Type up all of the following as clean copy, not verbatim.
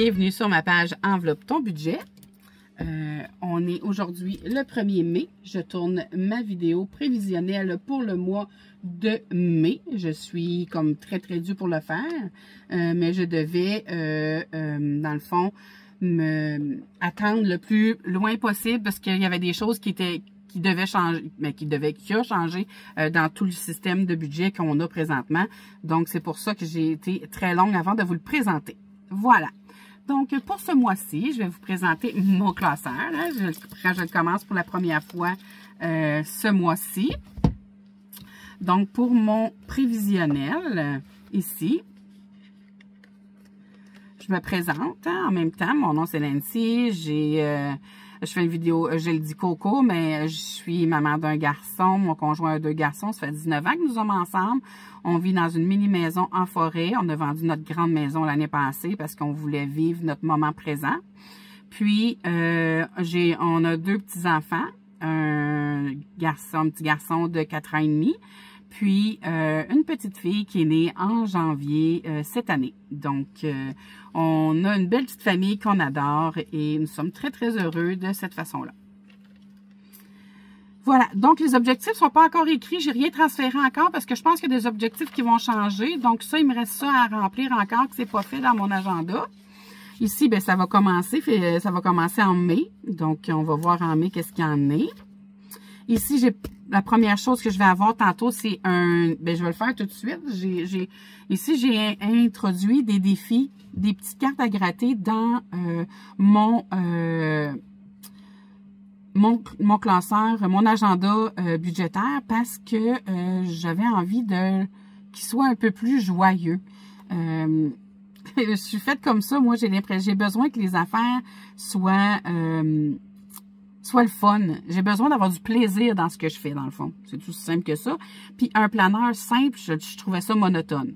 Bienvenue sur ma page Enveloppe ton budget. On est aujourd'hui le 1er mai. Je tourne ma vidéo prévisionnelle pour le mois de mai. Je suis comme très due pour le faire, mais je devais, dans le fond, me attendre le plus loin possible parce qu'il y avait des choses qui devaient changer, mais qui ont changé dans tout le système de budget qu'on a présentement. Donc, c'est pour ça que j'ai été très longue avant de vous le présenter. Voilà. Donc, pour ce mois-ci, je vais vous présenter mon classeur. Hein. Je commence pour la première fois ce mois-ci. Donc, pour mon prévisionnel, ici, je me présente hein, en même temps. Mon nom, c'est Nancy. Je fais une vidéo, je le dis Coco, mais je suis maman d'un garçon. Mon conjoint a 2 garçons. Ça fait 19 ans que nous sommes ensemble. On vit dans une mini-maison en forêt. On a vendu notre grande maison l'année passée parce qu'on voulait vivre notre moment présent. Puis, on a 2 petits-enfants. Un petit garçon de 4 ans et demi. Puis, une petite fille qui est née en janvier cette année. Donc, on a une belle petite famille qu'on adore et nous sommes très heureux de cette façon-là. Voilà. Donc, les objectifs ne sont pas encore écrits. J'ai rien transféré encore parce que je pense qu'il y a des objectifs qui vont changer. Donc, ça, il me reste ça à remplir encore que c'est pas fait dans mon agenda. Ici, bien, ça va commencer en mai. Donc, on va voir en mai qu'est-ce qu'il y en est. Ici, la première chose que je vais avoir tantôt, c'est un... Bien, je vais le faire tout de suite. Ici, j'ai introduit des défis, des petites cartes à gratter dans mon classeur, mon agenda budgétaire parce que j'avais envie qu'il soit un peu plus joyeux. Je suis faite comme ça. Moi, j'ai besoin que les affaires soient le fun. J'ai besoin d'avoir du plaisir dans ce que je fais, dans le fond. C'est tout simple que ça. Puis un planeur simple, je trouvais ça monotone.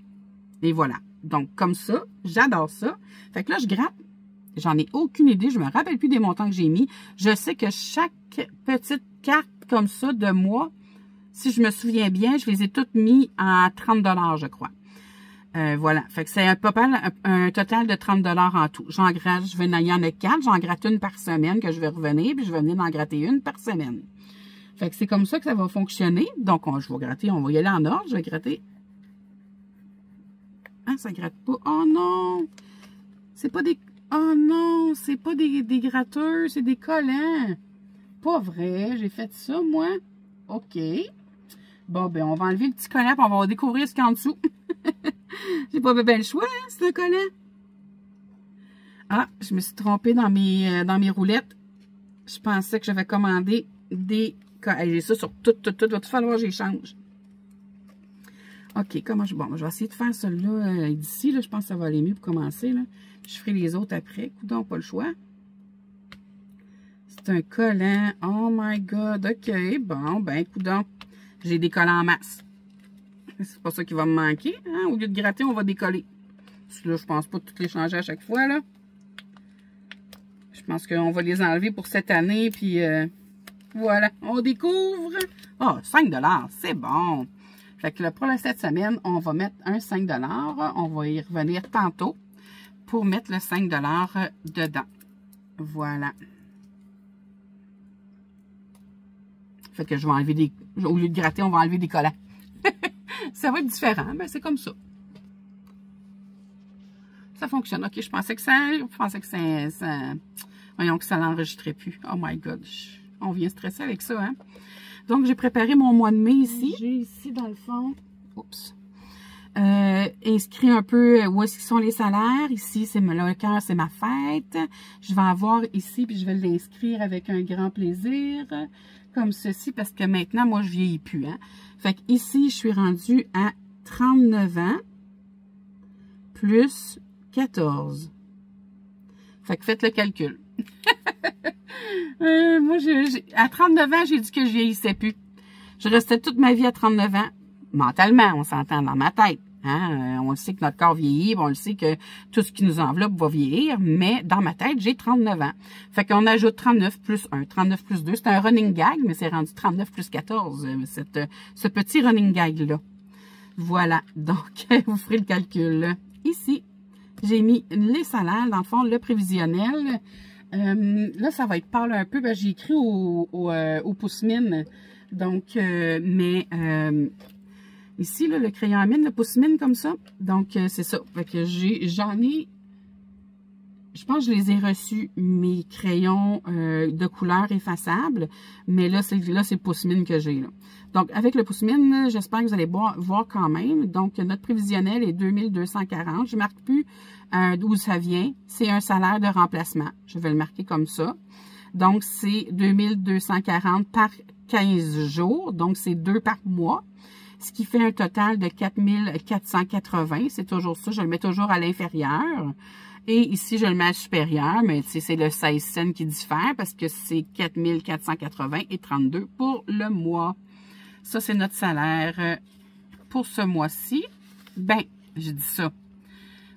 Et voilà. Donc, comme ça, j'adore ça. Fait que là, je gratte. J'en ai aucune idée. Je me rappelle plus des montants que j'ai mis. Je sais que chaque petite carte comme ça de mois, si je me souviens bien, je les ai toutes mis à 30 $, je crois. Voilà. Fait que c'est un total de 30 $ en tout. J'en gratte, il y en a 4. J'en gratte une par semaine que je vais revenir, puis je vais venir en gratter une par semaine. Fait que c'est comme ça que ça va fonctionner. Donc, je vais gratter, on va y aller en ordre. Je vais gratter. Ah, ça gratte pas. Oh non! C'est pas des... Oh non! C'est pas des gratteurs, c'est des collants. Pas vrai. J'ai fait ça, moi. OK. Bon, ben, on va enlever le petit collant, puis on va découvrir ce qu'il y a en dessous. J'ai pas bien le choix, hein, c'est un collant. Ah, je me suis trompée dans mes roulettes. Je pensais que j'avais commandé des... J'ai ça sur tout. Va tout falloir que j'échange. OK, bon, je vais essayer de faire celui-là d'ici. Je pense que ça va aller mieux pour commencer. Là. Je ferai les autres après. Coudonc, pas le choix. C'est un collant. Oh my God. OK, bon, ben, coudonc. J'ai des collants en masse. C'est pas ça qui va me manquer. Hein? Au lieu de gratter, on va décoller. Là, je pense pas toutes les changer à chaque fois. Là. Je pense qu'on va les enlever pour cette année. Puis voilà, on découvre. Ah, 5 $, c'est bon. Fait que là, pour cette semaine, on va mettre un 5 $. On va y revenir tantôt pour mettre le 5 $ dedans. Voilà. Fait que je vais enlever au lieu de gratter, on va enlever des collants. Ça va être différent, mais c'est comme ça. Ça fonctionne. OK, je pensais que voyons que ça l'enregistrait plus. Oh my God. On vient stresser avec ça, hein. Donc, j'ai préparé mon mois de mai ici. J'ai ici, dans le fond, oups, inscrit un peu où est-ce qu'ils sont les salaires. Ici, le cœur, c'est ma fête. Je vais avoir ici, puis je vais l'inscrire avec un grand plaisir, comme ceci, parce que maintenant, moi, je vieillis plus, hein. Fait que ici, je suis rendue à 39 ans, plus 14. Fait que faites le calcul. Moi, à 39 ans, j'ai dit que je vieillissais plus. Je restais toute ma vie à 39 ans. Mentalement, on s'entend dans ma tête. Hein? On le sait que notre corps vieillit, on le sait que tout ce qui nous enveloppe va vieillir, mais dans ma tête, j'ai 39 ans. Fait qu'on ajoute 39 plus 1, 39 plus 2. C'est un running gag, mais c'est rendu 39 plus 14, ce petit running gag-là. Voilà. Donc, vous ferez le calcul. Ici, j'ai mis les salaires, dans le fond, le prévisionnel. Là, ça va être pâle un peu, j'ai écrit au pouce-mine. Donc, ici, là, le crayon à mine, le pouce-mine comme ça. Donc, c'est ça. Fait que j'en ai... Je pense que je les ai reçus, mes crayons de couleur effaçables. Mais là, c'est pouce-mine que j'ai, là. Donc, avec le pouce-mine, j'espère que vous allez voir quand même. Donc, notre prévisionnel est 2240. Je ne marque plus d'où ça vient. C'est un salaire de remplacement. Je vais le marquer comme ça. Donc, c'est 2240 par 15 jours. Donc, c'est 2 par mois. Ce qui fait un total de 4480. C'est toujours ça. Je le mets toujours à l'inférieur. Et ici, je le mets à supérieur, mais c'est le 16 cents qui diffère parce que c'est 4480 et 32 pour le mois. Ça, c'est notre salaire pour ce mois-ci. Ben, je dis ça.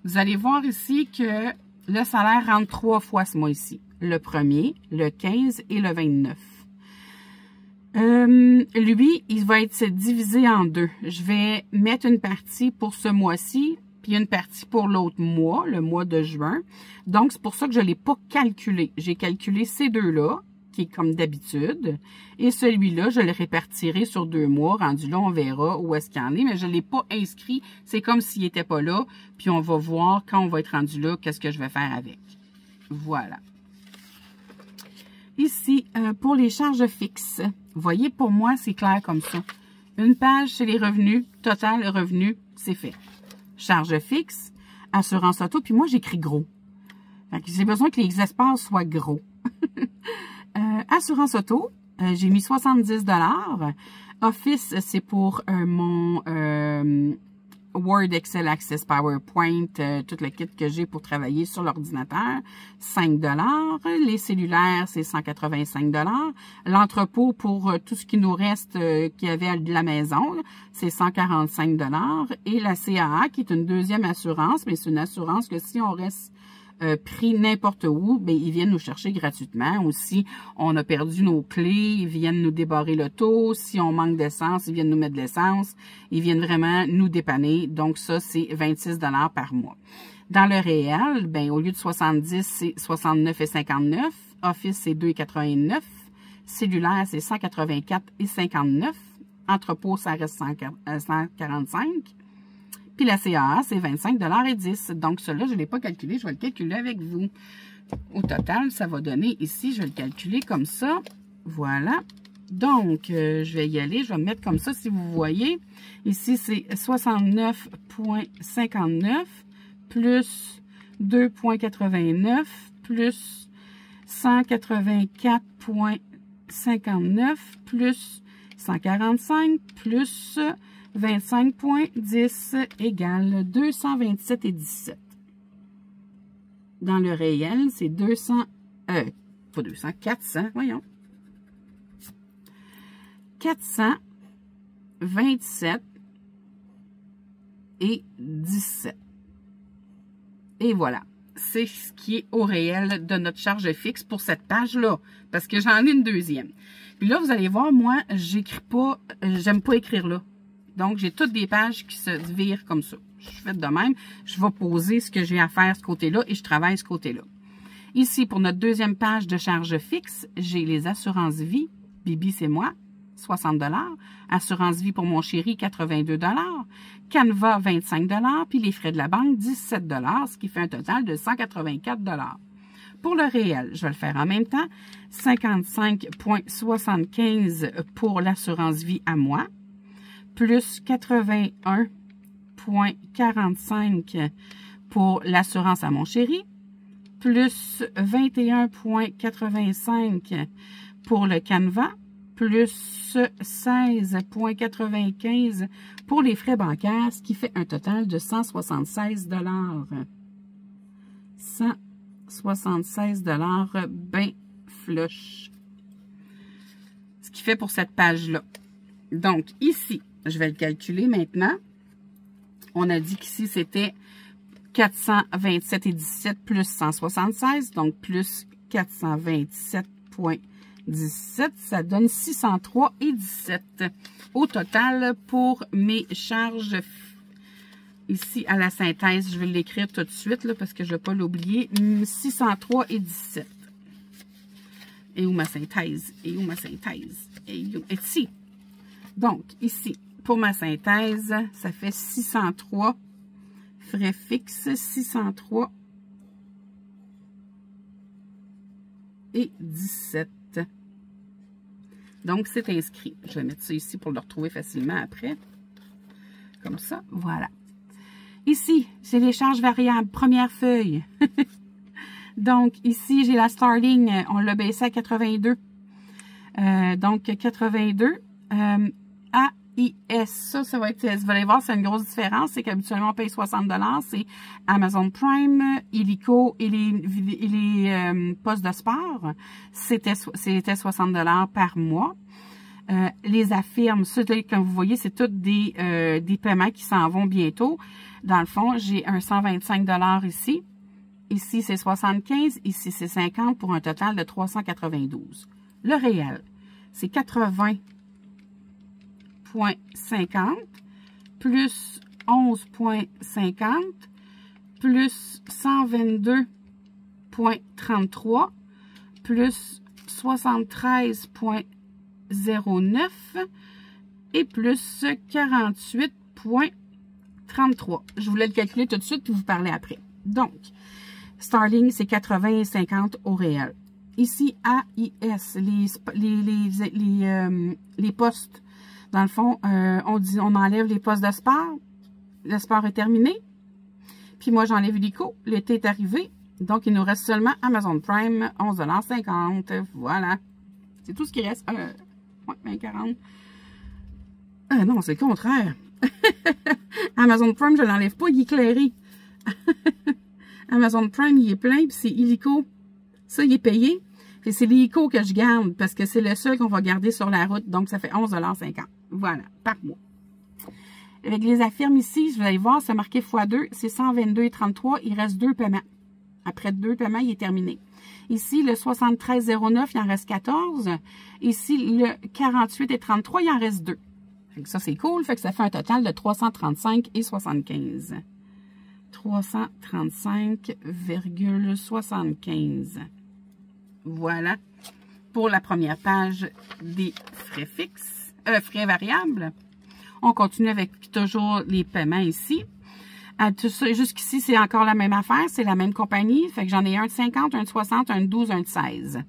Vous allez voir ici que le salaire rentre 3 fois ce mois-ci. Le 1er, le 15 et le 29. Lui, il va être divisé en deux. Je vais mettre une partie pour ce mois-ci, puis une partie pour l'autre mois, le mois de juin. Donc, c'est pour ça que je ne l'ai pas calculé. J'ai calculé ces deux-là, qui est comme d'habitude. Et celui-là, je le répartirai sur 2 mois. Rendu là, on verra où est-ce qu'il en est, mais je ne l'ai pas inscrit. C'est comme s'il n'était pas là. Puis, on va voir quand on va être rendu là, qu'est-ce que je vais faire avec. Voilà. Ici, pour les charges fixes, vous voyez, pour moi, c'est clair comme ça. Une page, c'est les revenus. Total revenu, c'est fait. Charges fixes, assurance auto. Puis moi, j'écris gros. J'ai besoin que les espaces soient gros. Assurance auto, j'ai mis 70 $. Office, c'est pour mon Word, Excel, Access, PowerPoint, tout le kit que j'ai pour travailler sur l'ordinateur, 5 $. Les cellulaires, c'est 185 $. L'entrepôt pour tout ce qui nous reste qu'il y avait de la maison, c'est 145 $. Et la CAA, qui est une deuxième assurance, mais c'est une assurance que si on reste pris n'importe où, ben ils viennent nous chercher gratuitement. Ou si on a perdu nos clés, ils viennent nous débarrer l'auto. Si on manque d'essence, ils viennent nous mettre de l'essence. Ils viennent vraiment nous dépanner. Donc ça, c'est 26 $ par mois. Dans le réel, ben au lieu de 70, c'est 69,59. Office, c'est 2,89. Cellulaire, c'est 184,59. Entrepôt, ça reste 145. Puis la CAA, c'est 25,10 $. Donc, cela, je ne l'ai pas calculé. Je vais le calculer avec vous. Au total, ça va donner ici, je vais le calculer comme ça. Voilà. Donc, je vais y aller. Je vais me mettre comme ça, si vous voyez. Ici, c'est 69,59 plus 2,89 plus 184,59 plus 145 plus 25,10 égale 227,17. Dans le réel, c'est 400, voyons. 427,17. Et voilà. C'est ce qui est au réel de notre charge fixe pour cette page-là. Parce que j'en ai une deuxième. Puis là, vous allez voir, moi, j'écris pas, j'aime pas écrire là. Donc, j'ai toutes des pages qui se virent comme ça. Je fais de même. Je vais poser ce que j'ai à faire ce côté-là et je travaille ce côté-là. Ici, pour notre deuxième page de charge fixe, j'ai les assurances vie. Bibi, c'est moi, 60 $. Assurance vie pour mon chéri, 82 $. Canva, 25 $. Puis les frais de la banque, 17 $, ce qui fait un total de 184 $. Pour le réel, je vais le faire en même temps. 55,75 pour l'assurance vie à moi. Plus 81,45 pour l'assurance à mon chéri, plus 21,85 pour le Canva, plus 16,95 pour les frais bancaires, ce qui fait un total de 176 $. 176 $ ben flush. Ce qui fait pour cette page-là. Donc, ici, je vais le calculer maintenant. On a dit qu'ici, c'était 427,17 plus 176, donc plus 427,17, ça donne 603,17 au total pour mes charges Ici, à la synthèse, je vais l'écrire tout de suite, là, parce que je ne vais pas l'oublier. 603,17. Et où ma synthèse? Et où ma synthèse? Et ici. Donc, ici, pour ma synthèse, ça fait 603. Frais fixes, 603. Et 17. Donc, c'est inscrit. Je vais mettre ça ici pour le retrouver facilement après. Comme ça, voilà. Ici, c'est les charges variables, première feuille. Donc, ici, j'ai la Starling, on l'a baissé à 82. Donc, 82. AIS, ça va être, vous allez voir, c'est une grosse différence. C'est qu'habituellement, on paye 60 $. C'est Amazon Prime, Illico et les postes de sport. C'était 60 $ par mois. Les affirmes, ça, comme vous voyez, c'est tous des paiements qui s'en vont bientôt. Dans le fond, j'ai un 125 $ ici. Ici, c'est 75. Ici, c'est 50 pour un total de 392. Le réel, c'est 80,50 plus 11,50 plus 122,33 plus 73,09 et plus 48,33. Je voulais le calculer tout de suite puis vous parler après. Donc, Starling, c'est 80 et 50 au réel. Ici, AIS, les postes. Dans le fond, on enlève les postes de sport. Le sport est terminé. Puis moi, j'enlève Illico. L'été est arrivé. Donc, il nous reste seulement Amazon Prime, 11,50 $. Voilà. C'est tout ce qui reste. Ouais, 20,40 $. Non, c'est le contraire. Amazon Prime, je ne l'enlève pas, il est éclairé. Amazon Prime, il est plein, puis c'est Illico. Ça, il est payé. Et c'est l'Illico que je garde, parce que c'est le seul qu'on va garder sur la route. Donc, ça fait 11,50 $. Voilà, par mois. Avec les affirmes ici, vous allez voir, c'est marqué x2, c'est 122,33 $. Il reste 2 paiements. Après 2 paiements, il est terminé. Ici, le 73,09 $, il en reste 14. Ici, le 48,33 $, il en reste 2. Fait que ça, c'est cool. Fait que ça fait un total de 335,75 $. 335,75 $. Voilà pour la première page des frais fixes, frais variables. On continue avec toujours les paiements ici. Jusqu'ici, c'est encore la même affaire, c'est la même compagnie. Fait que j'en ai un de 50, un de 60, un de 12, un de 16.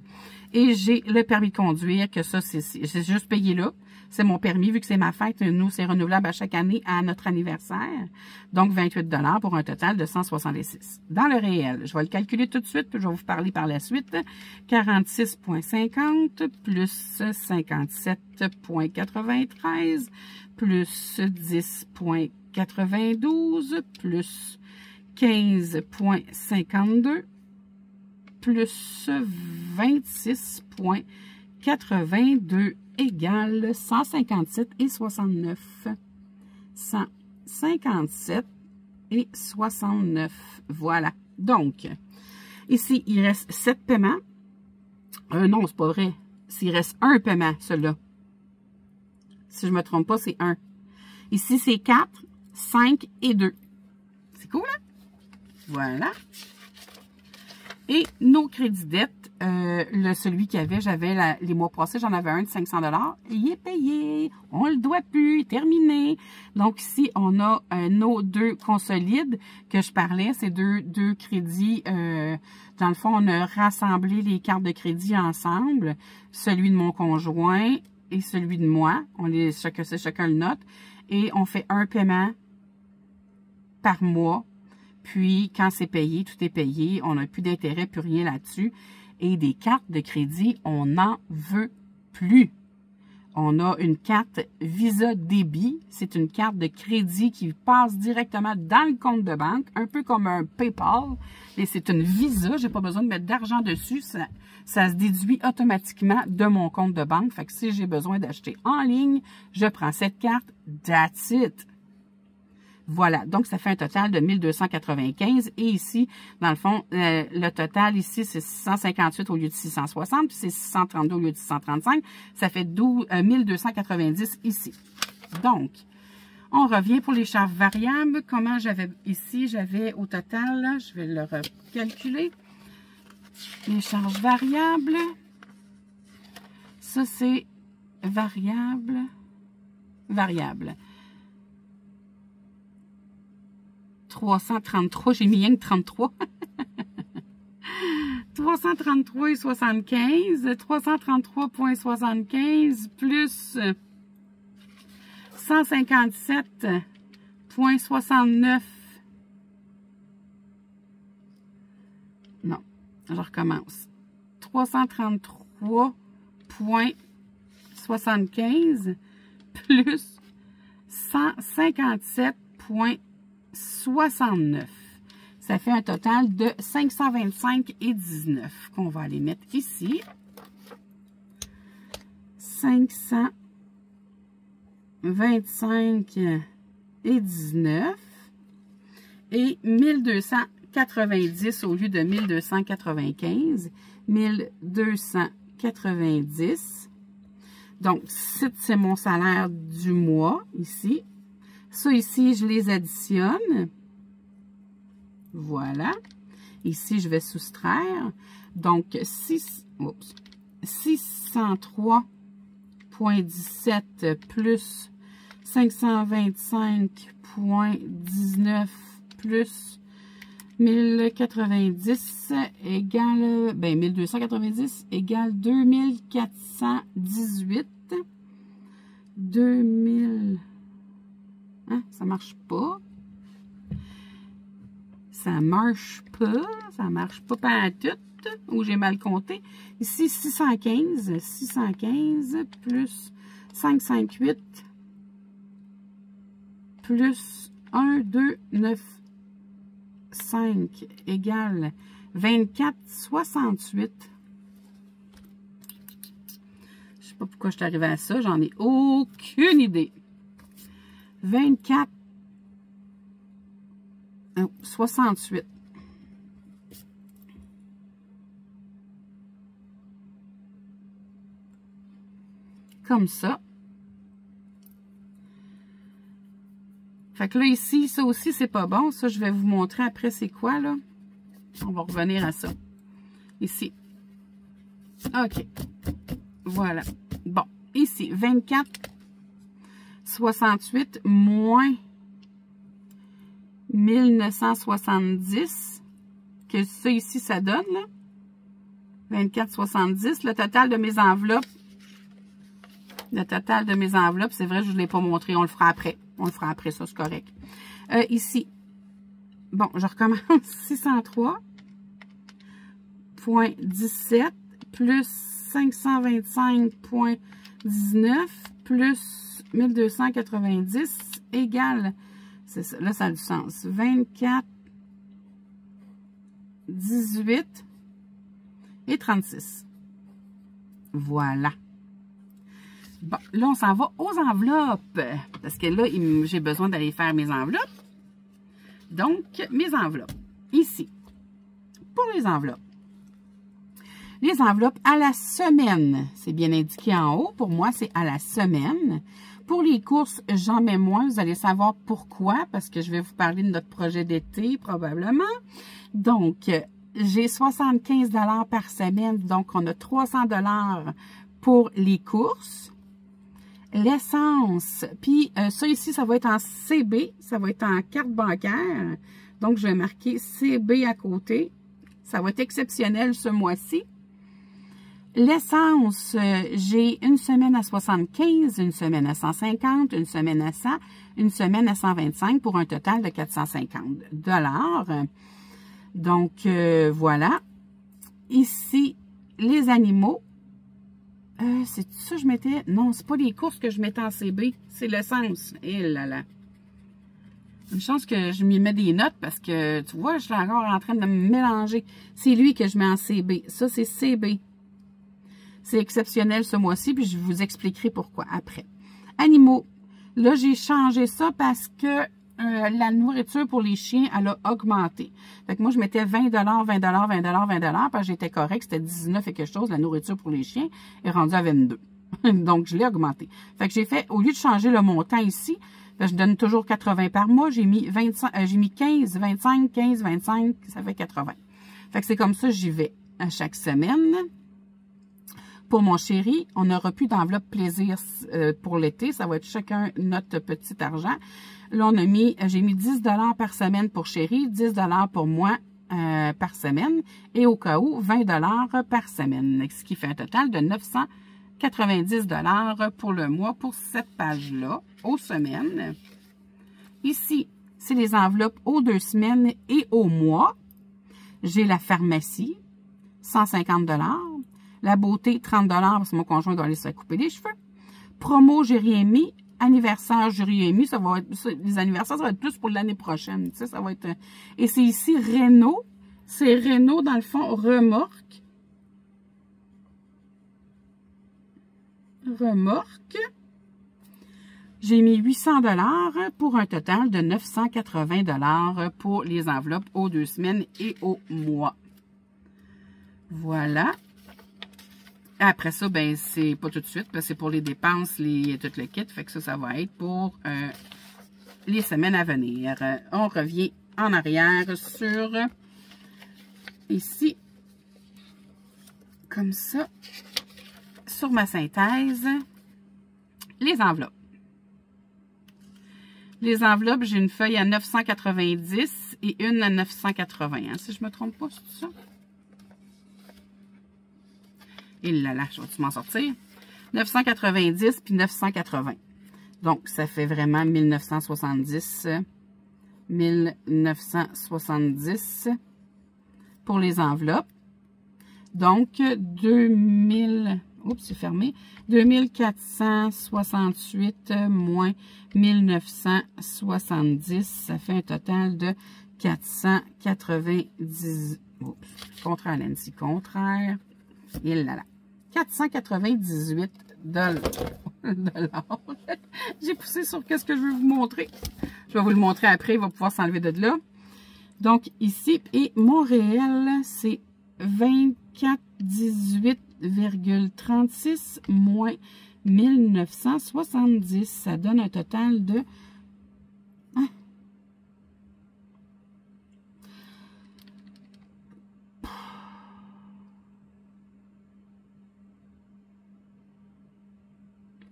Et j'ai le permis de conduire, que ça, c'est juste payé là. C'est mon permis, vu que c'est ma fête. Nous, c'est renouvelable à chaque année à notre anniversaire. Donc, 28 $ pour un total de 166. Dans le réel, je vais le calculer tout de suite, puis je vais vous parler par la suite. 46,50 plus 57,93 plus 10,92 plus 15,52 plus 26,82 égale 157,69. 157,69. Voilà. Donc, ici, il reste 7 paiements. Non, c'est pas vrai. S'il reste un paiement, celui-là. Si je ne me trompe pas, c'est 1. Ici, c'est 4, 5 et 2. C'est cool, hein? Voilà. Et nos crédits dettes, celui qu'il y avait, j'avais les mois passés, j'en avais un de 500 $. Il est payé. On le doit plus. Terminé. Donc ici, on a nos 2 consolides que je parlais. C'est deux crédits. Dans le fond, on a rassemblé les cartes de crédit ensemble. Celui de mon conjoint et celui de moi. C'est chacun le note. Et on fait un paiement par mois. Puis, quand c'est payé, tout est payé. On n'a plus d'intérêt, plus rien là-dessus. Et des cartes de crédit, on n'en veut plus. On a une carte Visa Débit. C'est une carte de crédit qui passe directement dans le compte de banque, un peu comme un PayPal. Et c'est une Visa. J'ai pas besoin de mettre d'argent dessus. Ça se déduit automatiquement de mon compte de banque. Fait que si j'ai besoin d'acheter en ligne, je prends cette carte. That's it. Voilà, donc ça fait un total de 1295. Et ici, dans le fond, le total ici, c'est 658 au lieu de 660, puis c'est 632 au lieu de 635. Ça fait 1290 ici. Donc, On revient pour les charges variables. Comment j'avais ici? J'avais au total, là, je vais le recalculer. Les charges variables. Ça, c'est variable. Variable. 333. J'ai mis rien que 33. 333,75. 333,75 plus 157,69. Non, je recommence. 333,75 plus 157,69. Ça fait un total de 525,19 qu'on va aller mettre ici. 525,19 et 1290 au lieu de 1295. 1290. Donc, c'est mon salaire du mois, ici. Ça, ici, je les additionne. Voilà. Ici, je vais soustraire. Donc, 603,17 plus 525,19 plus 1090 égale, 1290 égale 2418. 2000. Hein, ça marche pas. Ça marche pas. Ça marche pas pantoute. Ou j'ai mal compté. Ici, 615. 615 plus 558 plus 1, 2, 9, 5 égale 24,68. Je sais pas pourquoi je suis arrivée à ça. J'en ai aucune idée. 24,68. Comme ça. Fait que là, ici, ça aussi, c'est pas bon. Ça, je vais vous montrer après c'est quoi, là. On va revenir à ça. Ici. OK. Voilà. Bon. Ici, 24,68 moins 1970. Que ça, ici, ça donne, là. 24,70. Le total de mes enveloppes. Le total de mes enveloppes, c'est vrai, je ne l'ai pas montré. On le fera après. On le fera après, ça, c'est correct. Ici, bon, je recommence. 603,17 plus 525,19 plus 1290 égale, c'est ça, là, ça a du sens. 24, 18 et 36. Voilà. Bon, là, on s'en va aux enveloppes. Parce que là, j'ai besoin d'aller faire mes enveloppes. Donc, mes enveloppes. Ici. Pour les enveloppes. Les enveloppes à la semaine. C'est bien indiqué en haut. Pour moi, c'est à la semaine. Pour les courses, j'en mets moins. Vous allez savoir pourquoi. Parce que je vais vous parler de notre projet d'été, probablement. Donc, j'ai 75 $ par semaine. Donc, on a 300 $ pour les courses. L'essence, puis ça ici, ça va être en CB, ça va être en carte bancaire. Donc, je vais marquer CB à côté. Ça va être exceptionnel ce mois-ci. L'essence, j'ai une semaine à 75, une semaine à 150, une semaine à 100, une semaine à 125 pour un total de 450 $. Donc, voilà. Ici, les animaux. C'est ça que je mettais? Non, c'est pas les courses que je mettais en CB. C'est l'essence. Eh là là. Une chance que je m'y mets des notes parce que, tu vois, je suis encore en train de me mélanger. C'est lui que je mets en CB. Ça, c'est CB. C'est exceptionnel ce mois-ci, puis je vous expliquerai pourquoi après. Animaux. Là, j'ai changé ça parce que la nourriture pour les chiens, elle a augmenté. Fait que moi, je mettais 20 $, 20 $, 20 $, 20 $, parce que j'étais correct. C'était 19 et quelque chose. La nourriture pour les chiens est rendue à 22. Donc, je l'ai augmenté. Fait que j'ai fait, au lieu de changer le montant ici, Ben, je donne toujours 80 par mois. J'ai mis 15, 25, 15, 25, ça fait 80. Fait que c'est comme ça, j'y vais à chaque semaine. Pour mon chéri, on n'aura plus d'enveloppe plaisir pour l'été. Ça va être chacun notre petit argent. Là, j'ai mis 10 $ par semaine pour chéri, 10 $ pour moi par semaine. Et au cas où, 20 $ par semaine. Ce qui fait un total de 990 $ pour le mois pour cette page-là, aux semaines. Ici, c'est les enveloppes aux 2 semaines et au mois. J'ai la pharmacie, 150 $. La beauté, 30 $ parce que mon conjoint doit aller se couper les cheveux. Promo, j'ai rien mis. Anniversaire, j'ai rien mis. Ça va être, les anniversaires, ça va être plus pour l'année prochaine. Tu sais, ça va être. Et c'est ici Renault. C'est Renault, dans le fond, remorque. Remorque. J'ai mis 800 $ pour un total de 980 $ pour les enveloppes aux 2 semaines et au mois. Voilà. Après ça, ben c'est pas tout de suite, parce que c'est pour les dépenses, tout le kit. Fait que ça va être pour les semaines à venir. On revient en arrière sur ici, comme ça, sur ma synthèse, les enveloppes. Les enveloppes, j'ai une feuille à 990 et une à 980, hein, si je me trompe pas, c'est ça? Et là, je vais-tu m'en sortir? 990 puis 980. Donc, ça fait vraiment 1970. 1970 pour les enveloppes. Donc, 2000... Oups, c'est fermé. 2468 moins 1970. Ça fait un total de 490... Oups, contraire, Nancy, contraire. Et là là. 498 $. J'ai poussé sur qu'est-ce que je veux vous montrer. Je vais vous le montrer après. Il va pouvoir s'enlever de là. Donc, ici, et mon réel, c'est 2418,36 moins 1970. Ça donne un total de... Hein?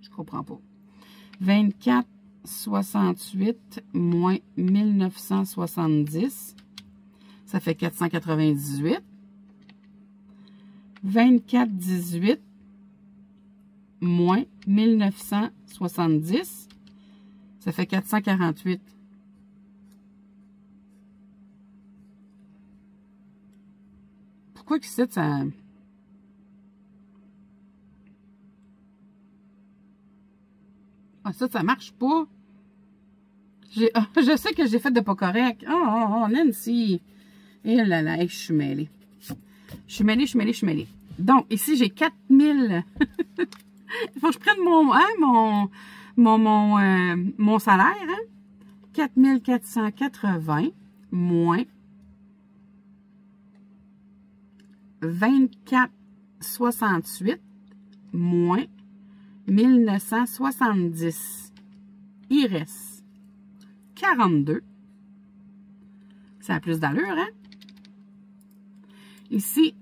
Je comprends pas. 24,68 moins 1970. Ça fait 498. 24,18 moins 1970. Ça fait 448. Pourquoi que c'est ça... Ah, ça marche pas. Je sais que j'ai fait de pas correct. Oh, Nancy. Et là là, je suis mêlée. Je suis mêlée. Donc, ici, j'ai 4000. Il faut que je prenne mon salaire. Hein? 4480 moins 2468 moins 1970. Il reste 42. Ça a plus d'allure, hein? Ici,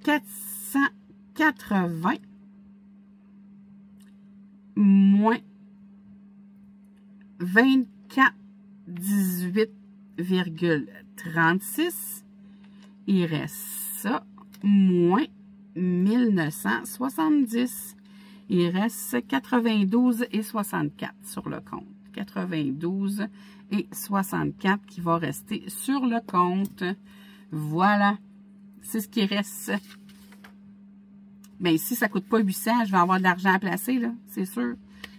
480 moins 24,18,36. Il reste ça, moins 1970. Il reste 92,64 sur le compte. 92,64 qui va rester sur le compte. Voilà. C'est ce qui reste. Bien, ici, ça ne coûte pas 800. Je vais avoir de l'argent à placer, là, c'est sûr.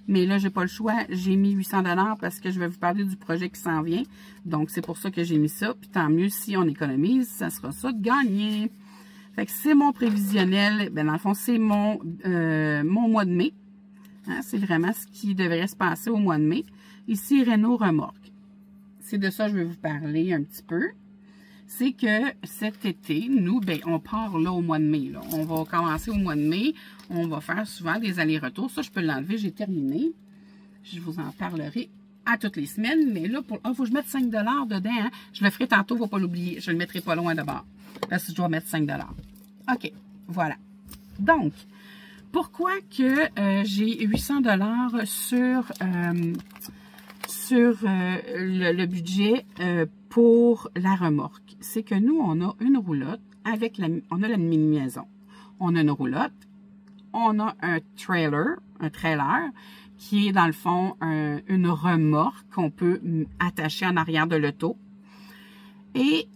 Mais là, j'ai pas le choix. J'ai mis 800 $ parce que je vais vous parler du projet qui s'en vient. Donc, c'est pour ça que j'ai mis ça. Puis tant mieux, si on économise, ça sera ça de gagner. Fait que c'est mon prévisionnel. Bien, dans le fond, c'est mon mois de mai. Hein, c'est vraiment ce qui devrait se passer au mois de mai. Ici, Renault remorque. C'est de ça que je vais vous parler un petit peu. C'est que cet été, nous, ben, on part là au mois de mai. Là. On va commencer au mois de mai. On va faire souvent des allers-retours. Ça, je peux l'enlever. J'ai terminé. Je vous en parlerai à toutes les semaines. Mais là, il faut que je mette 5 $ dedans. Hein? Je le ferai tantôt, il ne faut pas l'oublier. Je le mettrai pas loin d'abord. Parce que je dois mettre 5 $. OK, voilà. Donc, pourquoi que j'ai 800 $ sur le budget pour la remorque? C'est que nous, on a une roulotte avec on a la mini-maison. On a une roulotte. On a un trailer qui est dans le fond une remorque qu'on peut attacher en arrière de l'auto. Et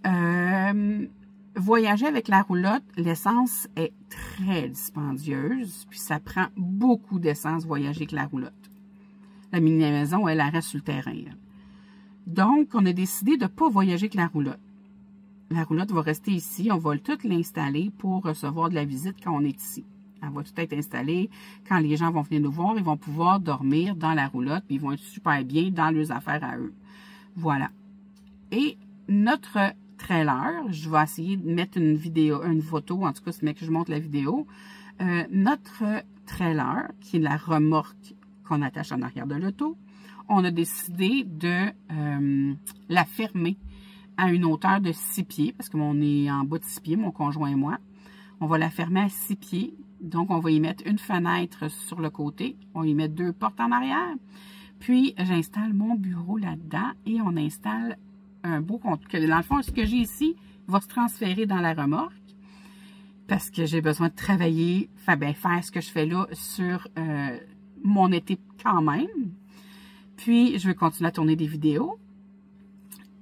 voyager avec la roulotte, l'essence est très dispendieuse, puis ça prend beaucoup d'essence voyager avec la roulotte. La mini-maison, elle reste sur le terrain. Elle. Donc, on a décidé de ne pas voyager avec la roulotte. La roulotte va rester ici, on va tout l'installer pour recevoir de la visite quand on est ici. Elle va tout être installée. Quand les gens vont venir nous voir, ils vont pouvoir dormir dans la roulotte, puis ils vont être super bien dans leurs affaires à eux. Voilà. Et notre trailer, je vais essayer de mettre une photo, en tout cas, c'est que je montre la vidéo. Notre trailer, qui est la remorque qu'on attache en arrière de l'auto, on a décidé de la fermer à une hauteur de 6 pieds, parce qu'on est en bas de 6 pieds, mon conjoint et moi. On va la fermer à 6 pieds. Donc, on va y mettre une fenêtre sur le côté. On y met 2 portes en arrière. Puis, j'installe mon bureau là-dedans et on installe un beau comptoir. Dans le fond, ce que j'ai ici va se transférer dans la remorque parce que j'ai besoin de travailler, faire ce que je fais là sur mon été quand même. Puis, je vais continuer à tourner des vidéos.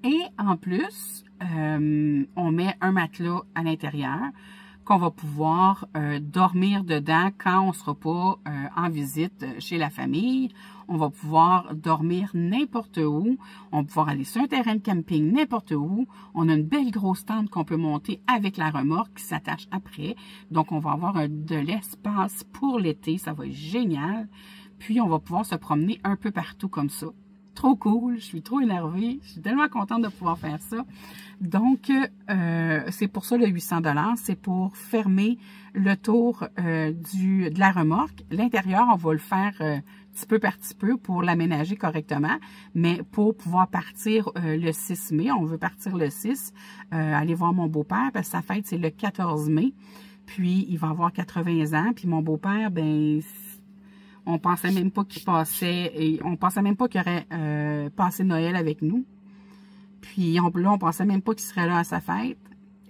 Et en plus, on met un matelas à l'intérieur qu'on va pouvoir dormir dedans quand on ne sera pas en visite chez la famille. On va pouvoir dormir n'importe où. On va pouvoir aller sur un terrain de camping n'importe où. On a une belle grosse tente qu'on peut monter avec la remorque qui s'attache après. Donc, on va avoir de l'espace pour l'été. Ça va être génial. Puis, on va pouvoir se promener un peu partout comme ça. Trop cool, je suis trop énervée, je suis tellement contente de pouvoir faire ça. Donc, c'est pour ça le 800 $, c'est pour fermer le tour de la remorque. L'intérieur, on va le faire petit peu par petit peu pour l'aménager correctement, mais pour pouvoir partir le 6 mai, on veut partir le 6, aller voir mon beau-père, parce que sa fête, c'est le 14 mai, puis il va avoir 80 ans, puis mon beau-père, ben on pensait même pas qu'il passait, et on pensait même pas qu'il aurait passé Noël avec nous. Puis là, on pensait même pas qu'il serait là à sa fête.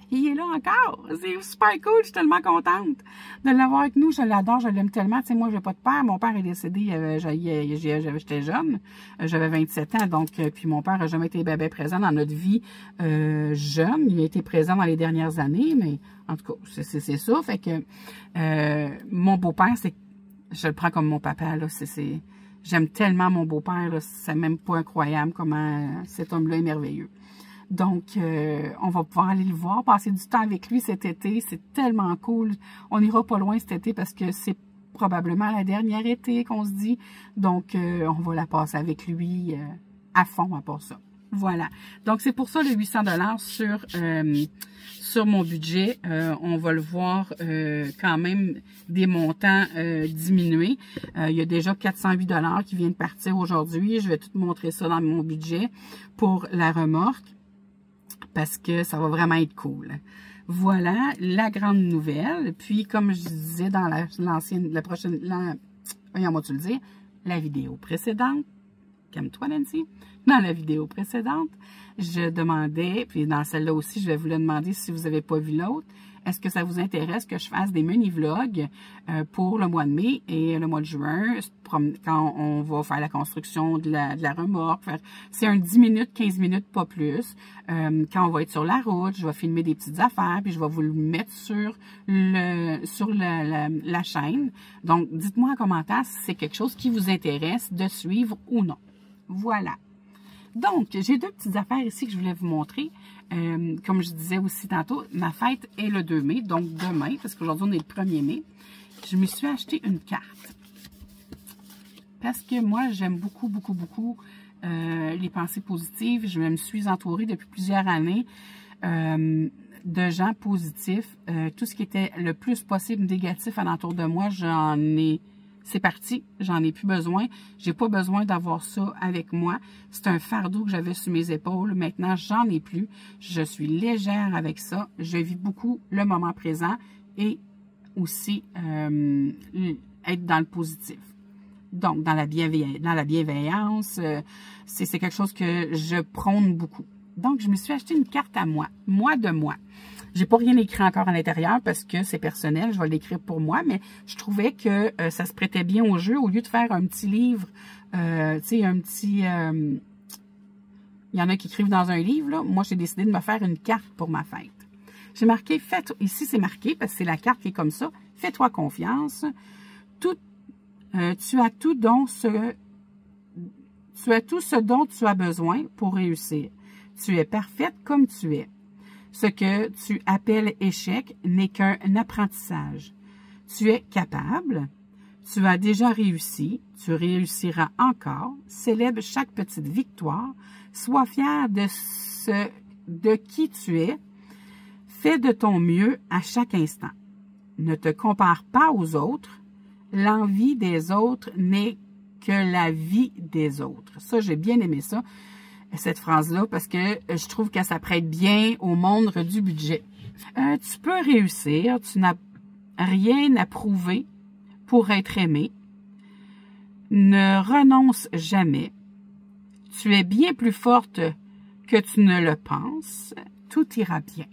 Il est là encore. C'est super cool. Je suis tellement contente de l'avoir avec nous. Je l'adore, je l'aime tellement. Tu sais, moi, j'ai pas de père. Mon père est décédé, j'étais jeune. J'avais 27 ans. Donc, puis mon père a jamais été bébé présent dans notre vie jeune. Il a été présent dans les dernières années, mais en tout cas, c'est ça. Fait que mon beau-père, je le prends comme mon papa, là. J'aime tellement mon beau-père, c'est même pas incroyable comment cet homme-là est merveilleux. Donc, on va pouvoir aller le voir, passer du temps avec lui cet été. C'est tellement cool. On n'ira pas loin cet été parce que c'est probablement la dernière été qu'on se dit. Donc, on va la passer avec lui à fond à part ça. Voilà. Donc, c'est pour ça le 800 $ sur mon budget. On va le voir quand même des montants diminuer. Il y a déjà 408 $ qui viennent de partir aujourd'hui. Je vais tout montrer ça dans mon budget pour la remorque parce que ça va vraiment être cool. Voilà la grande nouvelle. Puis, comme je disais dans la vidéo précédente, calme-toi Nancy, dans la vidéo précédente, je demandais, puis dans celle-là aussi, je vais vous le demander si vous n'avez pas vu l'autre, est-ce que ça vous intéresse que je fasse des mini-vlogs pour le mois de mai et le mois de juin, quand on va faire la construction de la remorque. C'est un 10 minutes, 15 minutes, pas plus. Quand on va être sur la route, je vais filmer des petites affaires, puis je vais vous le mettre sur la chaîne. Donc, dites-moi en commentaire si c'est quelque chose qui vous intéresse de suivre ou non. Voilà. Donc, j'ai 2 petites affaires ici que je voulais vous montrer. Comme je disais aussi tantôt, ma fête est le 2 mai, donc demain, parce qu'aujourd'hui, on est le 1er mai. Je me suis acheté une carte. Parce que moi, j'aime beaucoup, beaucoup, beaucoup les pensées positives. Je me suis entourée depuis plusieurs années de gens positifs. Tout ce qui était le plus possible négatif alentour de moi, j'en ai c'est parti, j'en ai plus besoin. J'ai pas besoin d'avoir ça avec moi. C'est un fardeau que j'avais sur mes épaules. Maintenant, j'en ai plus. Je suis légère avec ça. Je vis beaucoup le moment présent et aussi être dans le positif. Donc, dans la bienveillance, c'est quelque chose que je prône beaucoup. Donc, je me suis acheté une carte à moi de moi. J'ai pas rien écrit encore à l'intérieur parce que c'est personnel, je vais l'écrire pour moi, mais je trouvais que ça se prêtait bien au jeu. Au lieu de faire un petit livre, tu sais, un petit... il y en a qui écrivent dans un livre, là. Moi, j'ai décidé de me faire une carte pour ma fête. J'ai marqué, ici c'est marqué, parce que c'est la carte qui est comme ça, fais-toi confiance. Tu as tout ce dont tu as besoin pour réussir. Tu es parfaite comme tu es. Ce que tu appelles échec n'est qu'un apprentissage. Tu es capable, tu as déjà réussi, tu réussiras encore, célèbre chaque petite victoire, sois fier de qui tu es, fais de ton mieux à chaque instant. Ne te compare pas aux autres, l'envie des autres n'est que la vie des autres. Ça, j'ai bien aimé ça. Cette phrase-là, parce que je trouve que ça prête bien au monde du budget. Tu peux réussir, tu n'as rien à prouver pour être aimé. Ne renonce jamais. Tu es bien plus forte que tu ne le penses. Tout ira bien.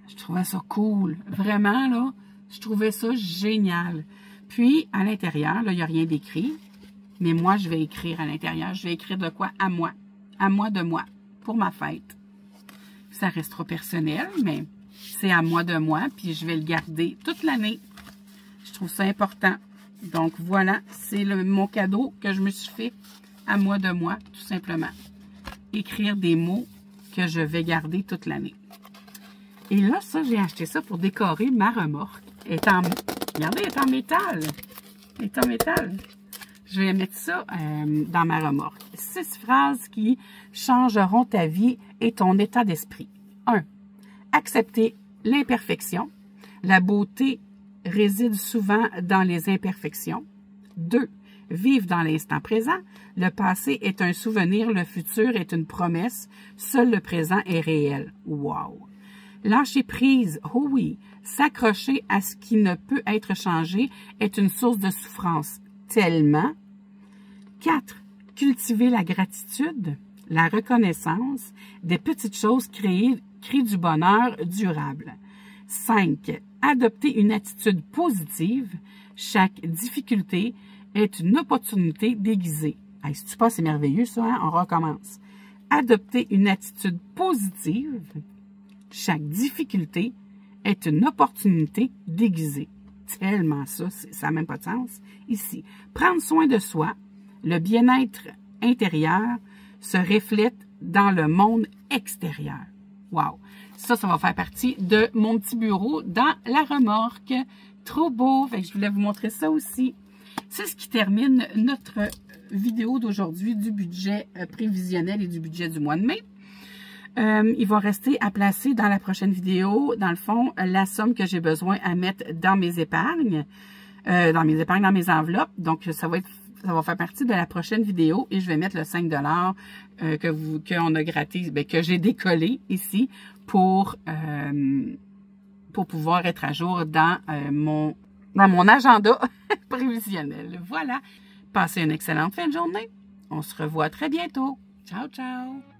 Je trouvais ça cool. Vraiment, là, je trouvais ça génial. Puis, à l'intérieur, là, il n'y a rien d'écrit. Mais moi, je vais écrire à l'intérieur. Je vais écrire de quoi? À moi. À moi de moi. Pour ma fête. Ça restera personnel, mais c'est à moi de moi. Puis je vais le garder toute l'année. Je trouve ça important. Donc voilà, c'est mon cadeau que je me suis fait à moi de moi, tout simplement. Écrire des mots que je vais garder toute l'année. Et là, ça, j'ai acheté ça pour décorer ma remorque. Regardez, elle est en métal. Elle est en métal. Je vais mettre ça dans ma remorque. 6 phrases qui changeront ta vie et ton état d'esprit. 1. Accepter l'imperfection. La beauté réside souvent dans les imperfections. 2. Vivre dans l'instant présent. Le passé est un souvenir, le futur est une promesse. Seul le présent est réel. Wow! Lâcher prise, oh oui. S'accrocher à ce qui ne peut être changé est une source de souffrance. Tellement. 4. Cultiver la gratitude, la reconnaissance, des petites choses créent du bonheur durable. 5. Adopter une attitude positive. Chaque difficulté est une opportunité déguisée. Hey, si tu passes, c'est merveilleux ça, hein? On recommence. Adopter une attitude positive. Chaque difficulté est une opportunité déguisée. Tellement ça, ça n'a même pas de sens. Ici, prendre soin de soi. Le bien-être intérieur se reflète dans le monde extérieur. Wow! Ça va faire partie de mon petit bureau dans la remorque. Trop beau! Fait que je voulais vous montrer ça aussi. C'est ce qui termine notre vidéo d'aujourd'hui du budget prévisionnel et du budget du mois de mai. Il va rester à placer dans la prochaine vidéo, dans le fond, la somme que j'ai besoin à mettre dans mes épargnes, dans mes enveloppes. Donc, ça va faire partie de la prochaine vidéo et je vais mettre le 5 $ qu'on a gratté, que j'ai décollé ici pour pouvoir être à jour dans mon agenda prévisionnel. Voilà. Passez une excellente fin de journée. On se revoit très bientôt. Ciao, ciao!